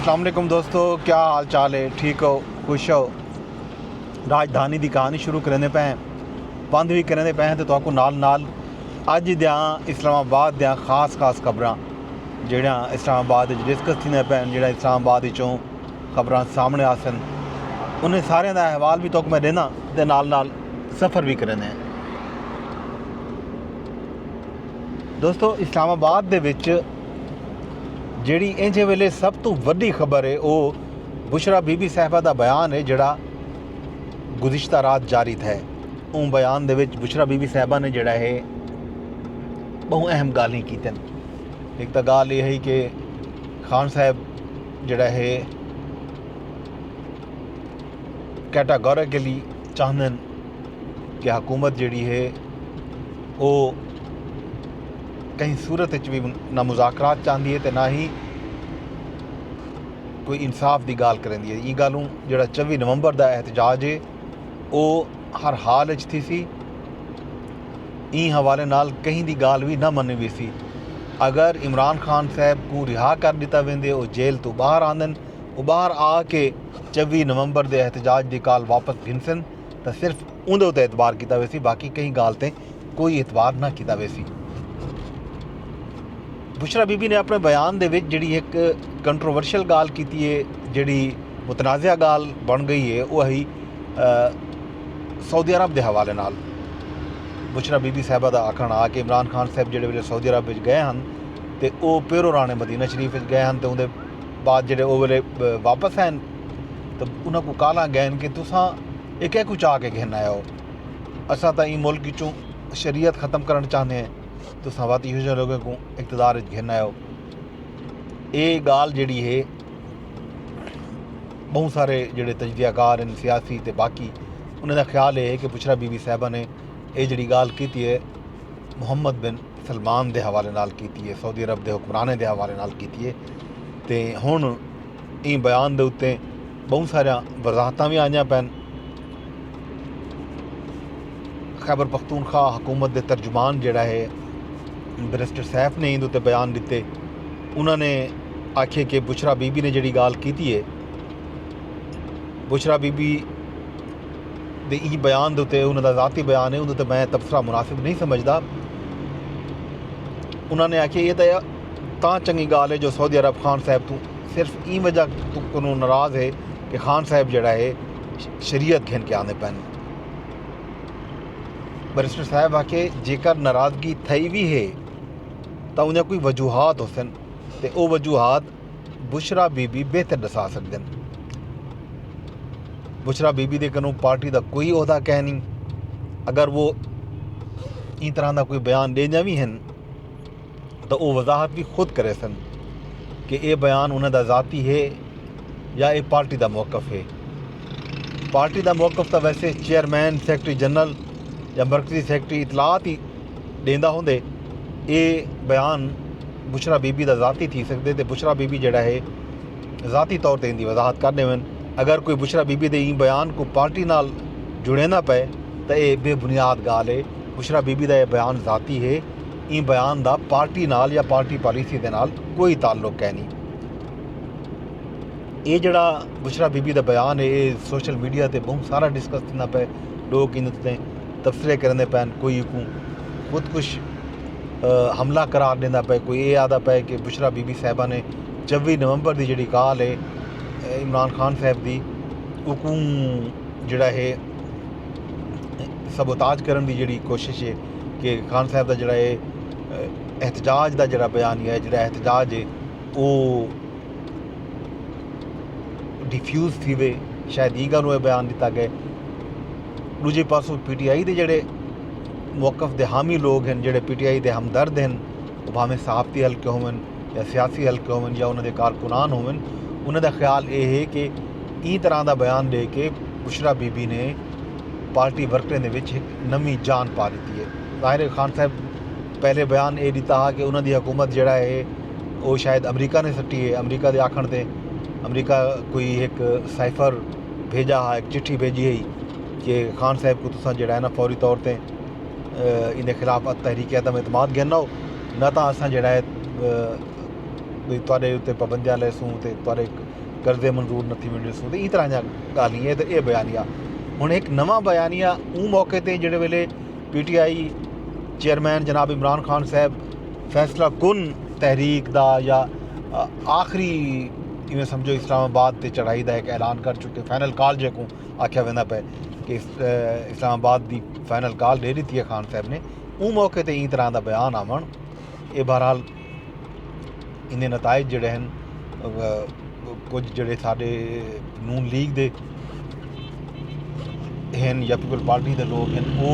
अस्सलाम वालेकुम दोस्तों, क्या हाल चाल है? ठीक हो, खुश हो? राजधानी की कहानी शुरू करने पे हैं, बंद भी करने पे हैं, तो आपको नाल नाल अज दियां इस्लामाबाद दियां खास खबरां जिहड़ियां इस्लामाबाद डिस्कस थींदियां पैन, जिहड़ा इस्लामाबाद विचों खबरां सामने आसन, उन्हें सारे का अहवाल भी तो मैं देना ते नाल सफ़र भी करने हैं। दोस्तों, इस्लामाबाद दे विच जिहड़ी इंज वेले सब तो वड्डी खबर है वो बुशरा बीबी साहिबा का बयान है जिहड़ा गुज़िश्ता रात जारी था। उन बयान दे विच बुशरा बीबी साहिबा ने जिहड़ा है बहु अहम गालें कीतन। एक तो गाल ये है कि खान साहब जिहड़ा है कैटागोरिकली चाहते कि हुकूमत जिहड़ी है वो कहीं सूरत भी ना मुज़ाकरात चाहती है तो ना ही कोई इंसाफ की गाल करेंदी है। ये गलों जो 24 नवंबर का एहतजाज है वो हर हाल थी सी। ई हवाले नाल कहीं की गाल भी ना मनी भी सी। अगर इमरान खान साहब को रिहा कर दिता वेंदे, वो जेल तो बाहर आंदन, वो बाहर आके 24 नवंबर के एहतजाज की गाल वापस गिनसन तो सिर्फ उंदे उत्ते एतबार किया वैसी, बाकी कहीं गाल ते कोई एतबार ना किया वैसी। बुशरा बीबी ने अपने बयान दे विच जिहड़ी एक कंट्रोवर्शियल गाल की है, जिहड़ी मुतनाज़ा गाल बन गई है, वो है सऊदी अरब के हवाले नाल। बुशरा बीबी साहिबा का आखना आ कि इमरान खान साहब जिहड़े वेले सऊदी अरब विच गए हैं तो वो पेरो राणे मदीना शरीफ गए हैं, तो उहदे बाद जिहड़े वो वेले वापस हैं तो उन्होंने को काला गए कि तुसां एक कुछ आके कहना आए हो, असां तां ई मुल्क चों शरीयत ख़त्म करना चाहते हैं, तो सवात इहो लोगों को इकतदार घेरना हो। ये गाल जिहड़ी है बहुत सारे जिहड़े तजजियाकार हैं सियासी ते बाकी उन्होंने ख्याल है कि बुशरा बीबी साहिबा ने ये जिहड़ी गाल की है मुहम्मद बिन सलमान के हवाले नाल की है, सऊदी अरब के हुक्मराने के हवाले नाल की है। तो हुण ई बयान के उत्ते बहुत सारिया वजाहतां भी आईयां पैन। खैबर पख्तूनख्वा हुकूमत के तर्जुमान जिहड़ा है बैरिस्टर सैफ ने इहदे उत्ते बयान दिते। उन्होंने आखे कि बुशरा बीबी ने जिहड़ी गाल की है, बुशरा बीबी दे ई बयान दे उत्ते उन्होंने ज़ाती बयान है, उहदे उत्ते मैं तबसरा मुनासिब नहीं समझदा। उन्होंने आखे ये तो चंगी गाल है जो सऊदी अरब खान साहब तो सिर्फ ई वजह तो नाराज़ है कि खान साहब जिहड़ा है शरीयत घेन के आने पैन। बैरिस्टर साहब आखे जेकर नाराज़गी थी भी है तो उन्हें कोई वजूहात हो सन, तो वो वजूहात बुशरा बीबी बेहतर दसा सकते हैं। बुशरा बीबी के कनों पार्टी का कोई अहदा कह नहीं। अगर वो इस तरह का कोई बयान देना भी हैं तो वो वजाहत भी खुद करे सन कि ये बयान उन्होंने ज़ाती है या ये पार्टी का मौकफ है। पार्टी का मौकफ तो वैसे चेयरमैन सैकटरी जनरल या मरकजी सैकटरी इतलात ही देंदा होंदे, ये बयान बुशरा बीबी का ज़ाती थी सकते, तो बुशरा बीबी जिहड़ा है ज़ाती तौर पर इनकी वजाहत कर देवन। अगर कोई बुशरा बीबी के ई बयान को पार्टी नाल जुड़े ना पे तो ये बेबुनियाद गाल है। बुशरा बीबी का यह बयान ज़ाती है, ई बयान का पार्टी नाल या पार्टी पॉलिसी के नाल कोई ताल्लुक है नहीं। ये जड़ा बुशरा बीबी का बयान है ये सोशल मीडिया पर बहुत सारा डिस्कस होना पे, लोग इन तबसरे करने पैन, कोई खुद कुछ हमला करार देना पे, कोई ये आदा पे कि बुशरा बीबी साहिबा ने 24 नवंबर की जी काल है इमरान खान साहब की उकूं जिहड़ा है सबोताज करने की जी कोशिश है कि खान साहब का जिहड़ा है एहतजाज का जिहड़ा बयान है, जिहड़ा एहतजाज है वो डिफ्यूज़ थी वे, शायद ई गल बयान दिता गया। दूजे पासों PTI के जिहड़े मौकफ के हामी लोग हैं, जिहड़े PTI के हमदर्द हैं, भावें सहाफती हल्के होवन या सियासी हल्के होवन या उन्होंने कारकुनान होवन, उन्होंने ख्याल ये है कि ई तरह का बयान दे के बुशरा बीबी ने पार्टी वर्करें दे विच एक नवी जान पा दी है। ज़ाहिर खान साहब पहले बयान ये दिता कि उन्होंने हुकूमत जिहड़ा है वो शायद अमरीका ने सट्टी है। अमरीका के आखण से अमरीका कोई एक साइफर भेजा है, एक चिट्ठी भेजी है कि खान साहब को तुसां जिहड़ा है ना फौरी तौर पर इन खिलाफ तहरीक अदम एतमाद घेरना हो, ना तो असां जिहड़ा है भी तुहाडे उत्ते पाबंदियां लैसूं ते तुहाडे कर्जे मंजूर नहीं मिलने सूं ते इस तरह दी गालियां ते यह बयानिया हुण एक नवा बयानिया ऊँ मौके ते जिहड़े वेले PTI चेयरमैन जनाब इमरान खान साहब फैसला कुन तहरीक दा या आखिरी इवें समझो इस्लामाबाद ते चढ़ाई दा एक ऐलान कर चुके फाइनल कॉल जेको आख्या वेंदा पे कि इस्लामाबाद दी फाइनल कॉल दे दी है खान साहब ने ऊँ मौके ते ई तरह दा बयान आवन ये बहरहाल इन्हें नताइज जिहड़े हैं कुछ जिहड़े साडे नून लीग दे हैं या पीपल पार्टी दे लोग हैं वो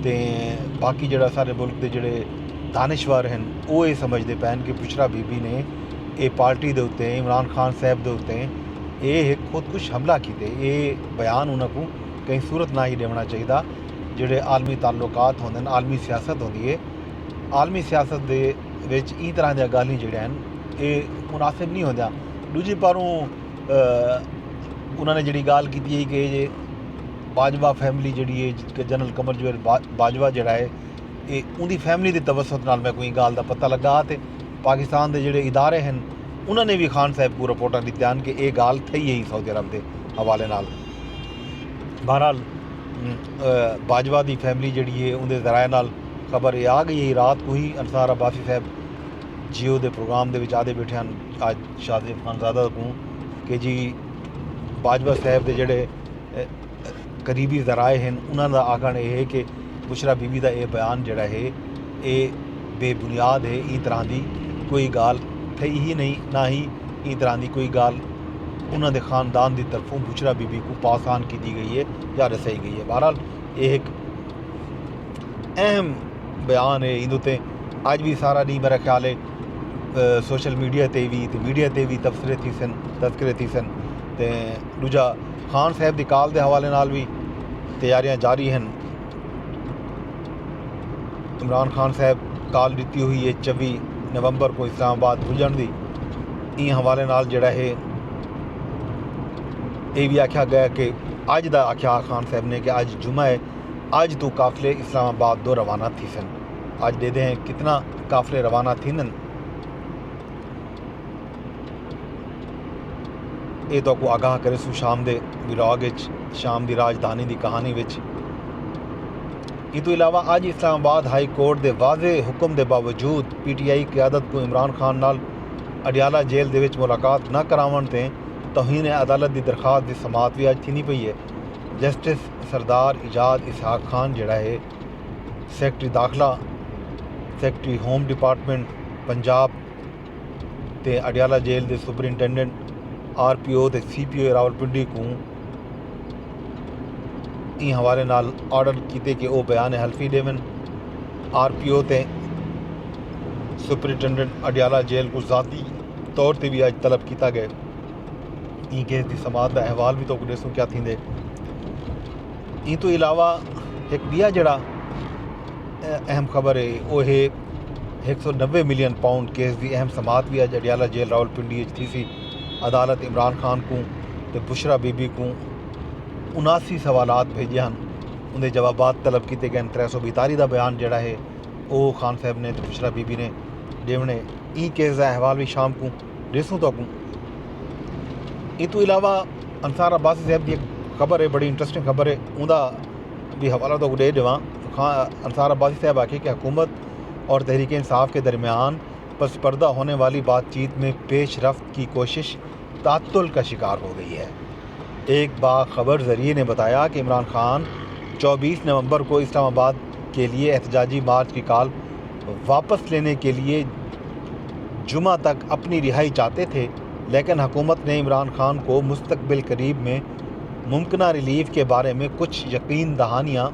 ते बाकी जिहड़ा सारे मुल्क दे जिहड़े दानिशवर हैं वो ये समझते पैन कि बुशरा बीबी ने ये पार्टी दे उत्ते इमरान खान साहब दे उत्ते ये खुदकुश हमला कीते ये बयान उन्होंने कहीं सूरत ना ही देना चाहिए जिहड़े आलमी ताल्लुकात होंदे आलमी सियासत होंदी है आलमी सियासत दे विच ई तरह दी गालियां जिहड़ियां हैं ये मुनासिब नहीं होंदियां दूजी पारों उन्होंने जिहड़ी गाल कीती है कि जे बाजवा फैमिली जिहड़ी है जनरल कमर जवेल बाजवा जिहड़ा है ये उनकी फैमिली की तवसत नाल मैं कोई गाल का पता लगा तो पाकिस्तान के जिहड़े इदारे हैं उन्होंने भी खान साहब को रिपोर्टां दित्तियां कि ये गाल थी ही सऊदी अरब के हवाले नाल बहरहाल बाजवा की फैमिली जिहड़ी है उनके जराए नाल खबर ये आ गई रात को ही अंसार अब्बासी साहब जियो के प्रोग्राम के आदे बैठे हैं आज शाहजेब खानजादा को कि जी बाजवा साहब के जिहड़े करीबी जराए हैं उन्होंने आखण यह है कि बुशरा बीबी का यह बयान जिहड़ा है ये बेबुनियाद है ई तरह की कोई गाल थी ही नहीं ना ही ई तरह की कोई गाल उन्होंने खानदान की तरफों बुशरा बीबी को पास ऑन की गई है या रसाई गई है बहरहाल ये एक अहम बयान है इनते अज भी सारा डी मेरा ख्याल है सोशल मीडिया ते भी तस्करे थी सन ते दूजा खान साहब की काल के हवाले नाल भी तैयारियां जारी हैं इमरान खान साहब काल दी हुई है 24 नवंबर को इस्लामाबाद पुजन की ई हवाले नाल जिहड़ा है ये भी आख्या गया कि अज का आख्या खान साहब ने कि अज जुमा है अज तो काफिले इस्लामाबाद दो रवाना थी सन अज दे दें कितना काफिले रवाना थीन ये तो को आगाह करे सू शाम के विराग शाम की राजधानी की कहानी इस तो इलावा अज इस्लामाबाद हाई कोर्ट के वाजे हुक्म के बावजूद PTI क्यादत को इमरान खान नाल अडियाला जेल के मुलाकात न करावन ते तौहीन अदालत की दरखास्त की समात भी अज थी पई है जस्टिस सरदार इजाद इसहाक खान जिहड़ा है सैकटरी दाखिला सैकटरी होम डिपार्टमेंट पंजाब ते अडियाला जेल के सुपरिंटेंडेंट RPO ते CPO रावलपिंडी को ई हवाले नाल ऑर्डर किए कि वह बयान हल्फी देवन RPO ते सुपरिंटेंडेंट अडियाला जेल को ज़ाती तौर पर भी अज तलब किया गया ई केस की समात का अहवाल भी तो देसूँ क्या थींदे ई तो इलावा एक दिया जड़ा अहम खबर है वो है 190 मिलियन पाउंड केस की अहम समात भी अज अडियाला जेल रावलपिंडी थी सी अदालत इमरान खान को तो बुशरा बीबी को 79 सवालात भेजे हैं उनके जवाबात तलब किए गए 342 का बयान जड़ा है वो खान साहब ने तो बुशरा बीबी ने देवने ई केस का अहवाल भी शाम को देसूँ तो इस तो इलावा अंसार अब्बासी साहब की एक खबर है बड़ी इंटरेस्टिंग खबर है उनका भी हवाला तो दे देवां अंसार अब्बासी साहब आखे कि हुकूमत और तहरीक इंसाफ के दरमियान पसपर्दा होने वाली बातचीत में पेशरफ्त की कोशिश तात्तुल का शिकार हो गई है। एक बाखबर ज़रिए ने बताया कि इमरान खान 24 नवंबर को इस्लामाबाद के लिए एहतजाजी मार्च की कॉल वापस लेने के लिए जुमा तक अपनी रिहाई चाहते थे, लेकिन हुकूमत ने इमरान खान को मुस्तकबिल करीब में मुमकिन रिलीफ के बारे में कुछ यकीन दहानियाँ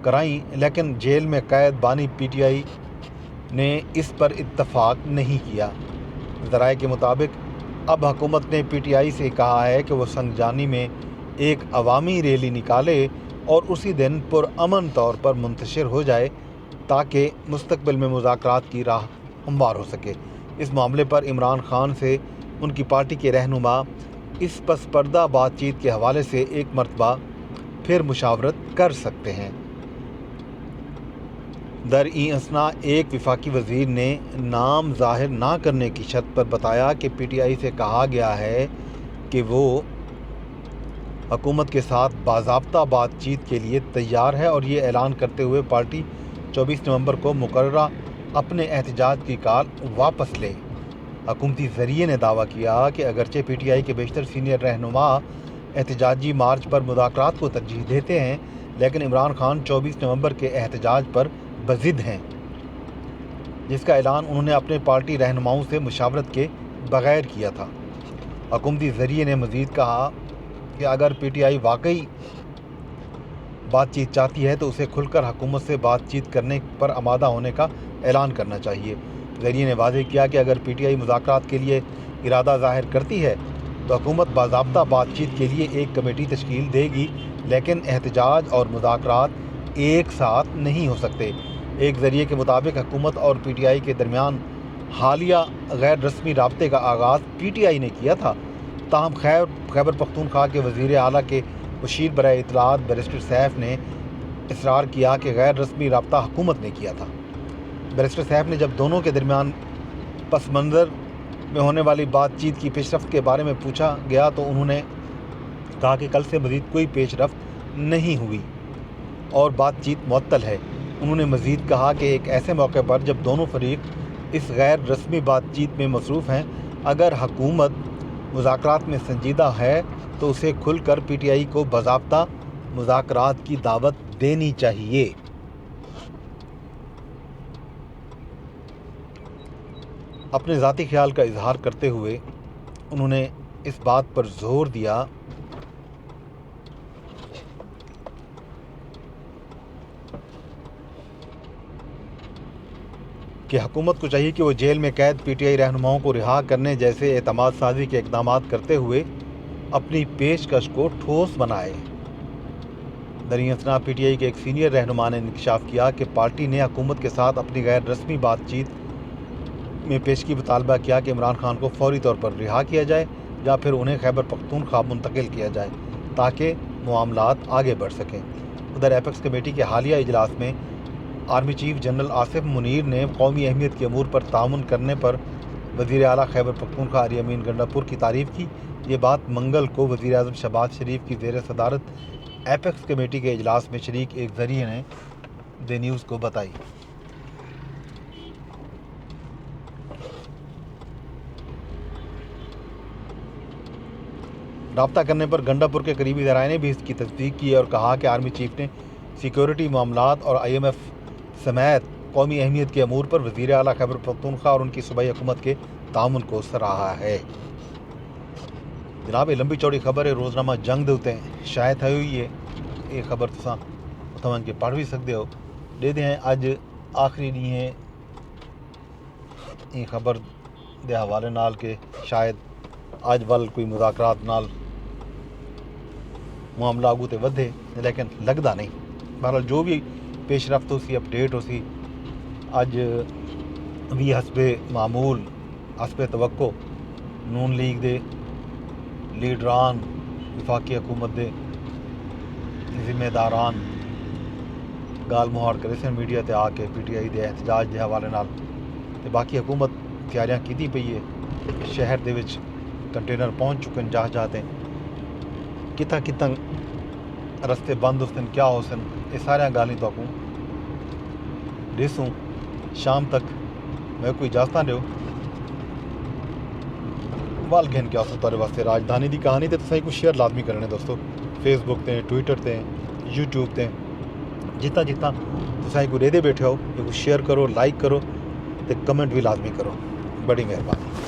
कराई, लेकिन जेल में कैद बानी PTI ने इस पर इत्तफाक नहीं किया। ज़राए के मुताबिक अब हुकूमत ने PTI से कहा है कि वह संगजानी में एक अवामी रैली निकाले और उसी दिन पुरअमन तौर पर मुंतशिर हो जाए ताकि मुस्तकबिल में मुज़ाकरात की राह हमवार हो सके। इस मामले पर इमरान खान से उनकी पार्टी के रहनुमा इस पसपर्दा बातचीत के हवाले से एक मरतबा फिर मुशावरत कर सकते हैं। दरअसल एक वफाकी वज़ीर ने नाम ज़ाहिर ना करने की शर्त पर बताया कि PTI से कहा गया है कि वो हुकूमत के साथ बाज़ाब्ता बातचीत के लिए तैयार है और ये ऐलान करते हुए पार्टी 24 नवंबर को मुकर्ररा अपने एहतजाज की कॉल वापस ले। हुकूमती ज़रिए ने दावा किया कि अगरचे PTI के बेशतर सीनियर रहनुमा एहतजाजी मार्च पर मुज़ाकरात को तरजीह देते हैं, लेकिन इमरान खान 24 नवंबर के एहतजाज पर बज़िद हैं, जिसका ऐलान उन्होंने अपने पार्टी रहनुमाओं से मुशावरत के बग़ैर किया था। हुकूमती ज़रिए ने मज़ीद कहा कि अगर PTI वाकई बातचीत चाहती है तो उसे खुलकर हुकूमत से बातचीत करने पर आमादा होने का ऐलान करना चाहिए। ज़रिए ने वाज़ेह किया कि अगर PTI मुज़ाकरात के लिए इरादा ज़ाहिर करती है तो हुकूमत बाज़ाब्ता बातचीत के लिए एक कमेटी तश्कील देगी, लेकिन एहतजाज और मुज़ाकरात एक साथ नहीं हो सकते। एक ज़रिए के मुताबिक हुकूमत और PTI के दरमियान हालिया गैर रस्मी राब्ते का आगाज़ PTI ने किया था। ताहम खैबर पख्तूनख्वा के वज़ीर आला के मुशीर बराए इत्तलात बैरिस्टर सैफ ने इसरार किया कि गैर रस्मी राब्ता हुकूमत ने किया था। बैरिस्टर सैफ ने जब दोनों के दरमियान पस मंज़र में होने वाली बातचीत की पेशरफ्त के बारे में पूछा गया तो उन्होंने कहा कि कल से मज़ीद कोई पेशरफ्त नहीं हुई और बातचीत मुअत्तल है। उन्होंने मज़ीद कहा कि एक ऐसे मौके पर जब दोनों फरीक इस गैर रस्मी बातचीत में मसरूफ़ हैं, अगर हुकूमत मुज़ाकरात में संजीदा है तो उसे खुलकर PTI को बाज़ाब्ता मुज़ाकरात की दावत देनी चाहिए। अपने ज़ाती ख्याल का इजहार करते हुए उन्होंने इस बात पर जोर दिया कि हुकूमत को चाहिए कि वो जेल में कैद PTI रहनुमाओं को रिहा करने जैसे एतमाद साजी के इक़दाम करते हुए अपनी पेशकश को ठोस बनाए। दरअसल PTI के एक सीनियर रहनुमा ने इंकशाफ किया कि पार्टी ने हुकूमत के साथ अपनी गैर रस्मी बातचीत में पेशगी मुतालबा किया कि इमरान खान को फौरी तौर पर रिहा किया जाए या फिर उन्हें खैबर पख्तूनख्वा मुंतकिल किया जाए ताकि मामलात आगे बढ़ सकें। उधर एपेक्स कमेटी के हालिया इजलास में army chief general Asif Munir ने कौमी अहमियत के अमूर पर तामुन करने पर वज़ीर आला खैबर पख्तूनख्वा अली अमीन गंडापुर की तारीफ़ की। ये बात मंगल को वज़ीर आज़म शहबाज शरीफ की ज़ेर सदारत एपेक्स कमेटी के इजलास में शरीक एक ज़रिए ने द न्यूज़ को बताई। रब्ता करने पर गंडापुर के करीबी ज़राए ने भी इसकी तस्दीक की और कहा कि आर्मी चीफ ने सिक्योरिटी मामलात और IMF समेत कौमी अहमियत के अमूर पर वज़ीर आला खैबर पख्तूनख्वा और उनकी सूबाई हुकूमत के तामुन को सराहा है। जनाब, लंबी चौड़ी खबर है रोज़नामा जंग दे शायद है हुई है ये खबर तुसा समझ के पढ़ भी सकते हो। दे दें अज आखिरी नहीं है ये खबर के हवाले नाल के शायद अज वल कोई मुज़ाकरात नाल मामला आगू तो वधे, लेकिन लगता नहीं। बहरहाल जो भी पेशरफ्त हो सी अपडेट हो सी अज भी हसबे मामूल हसबे तवक्को नून लीग दे लीडरान वफाकी हुकूमत दे जिम्मेदारान गाल मुहाड़ करे सन मीडिया ते आके PTI दे एहतजाज के हवाले नाल ते बाकी हुकूमत तैयारियां कीती पई है। शहर दे विच कंटेनर पहुँच चुके हैं जहाज़ कितना कितना रस्ते बंद हो सन क्या हो सन ये सारिया गाली तो दिसूँ शाम तक मैं कोई इजाजत दो वाल घेन के आसो तुहाडे वास्ते राजधानी की कहानी तो तुसें कुछ शेयर लाजमी करने दोस्तों फेसबुक ते ट्विटर ते यूट्यूब ते जितना जितना तुसें कोई रेदे बैठे हो ये कुछ शेयर करो लाइक करो तो कमेंट भी लाजमी करो। बड़ी मेहरबानी।